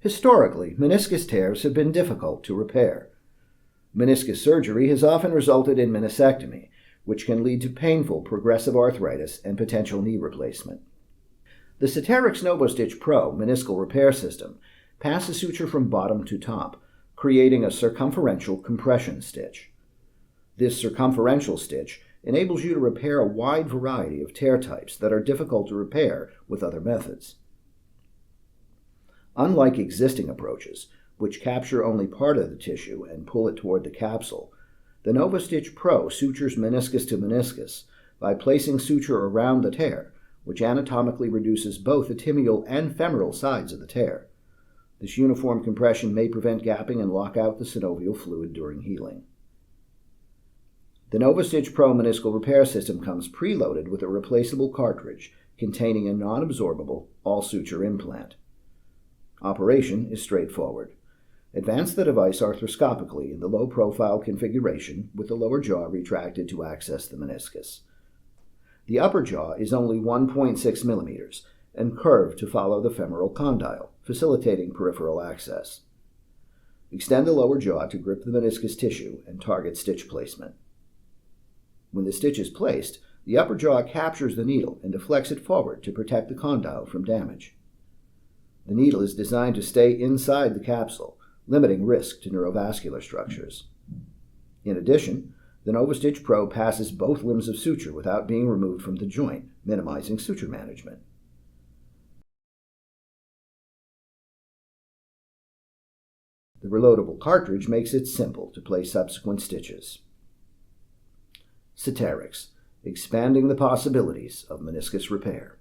Historically, meniscus tears have been difficult to repair. Meniscus surgery has often resulted in meniscectomy, which can lead to painful progressive arthritis and potential knee replacement. The Ceterix NovoStitch Pro meniscal repair system passes suture from bottom to top, creating a circumferential compression stitch. This circumferential stitch enables you to repair a wide variety of tear types that are difficult to repair with other methods. Unlike existing approaches, which capture only part of the tissue and pull it toward the capsule, the NovoStitch Pro sutures meniscus to meniscus by placing suture around the tear, which anatomically reduces both the tibial and femoral sides of the tear. This uniform compression may prevent gapping and lock out the synovial fluid during healing. The NovoStitch Pro meniscal repair system comes preloaded with a replaceable cartridge containing a non-absorbable all-suture implant. Operation is straightforward. Advance the device arthroscopically in the low-profile configuration with the lower jaw retracted to access the meniscus. The upper jaw is only 1.6 millimeters and curved to follow the femoral condyle, facilitating peripheral access. Extend the lower jaw to grip the meniscus tissue and target stitch placement. When the stitch is placed, the upper jaw captures the needle and deflects it forward to protect the condyle from damage. The needle is designed to stay inside the capsule, limiting risk to neurovascular structures. In addition, the NovoStitch Pro passes both limbs of suture without being removed from the joint, minimizing suture management. The reloadable cartridge makes it simple to place subsequent stitches. Ceterix, expanding the possibilities of meniscus repair.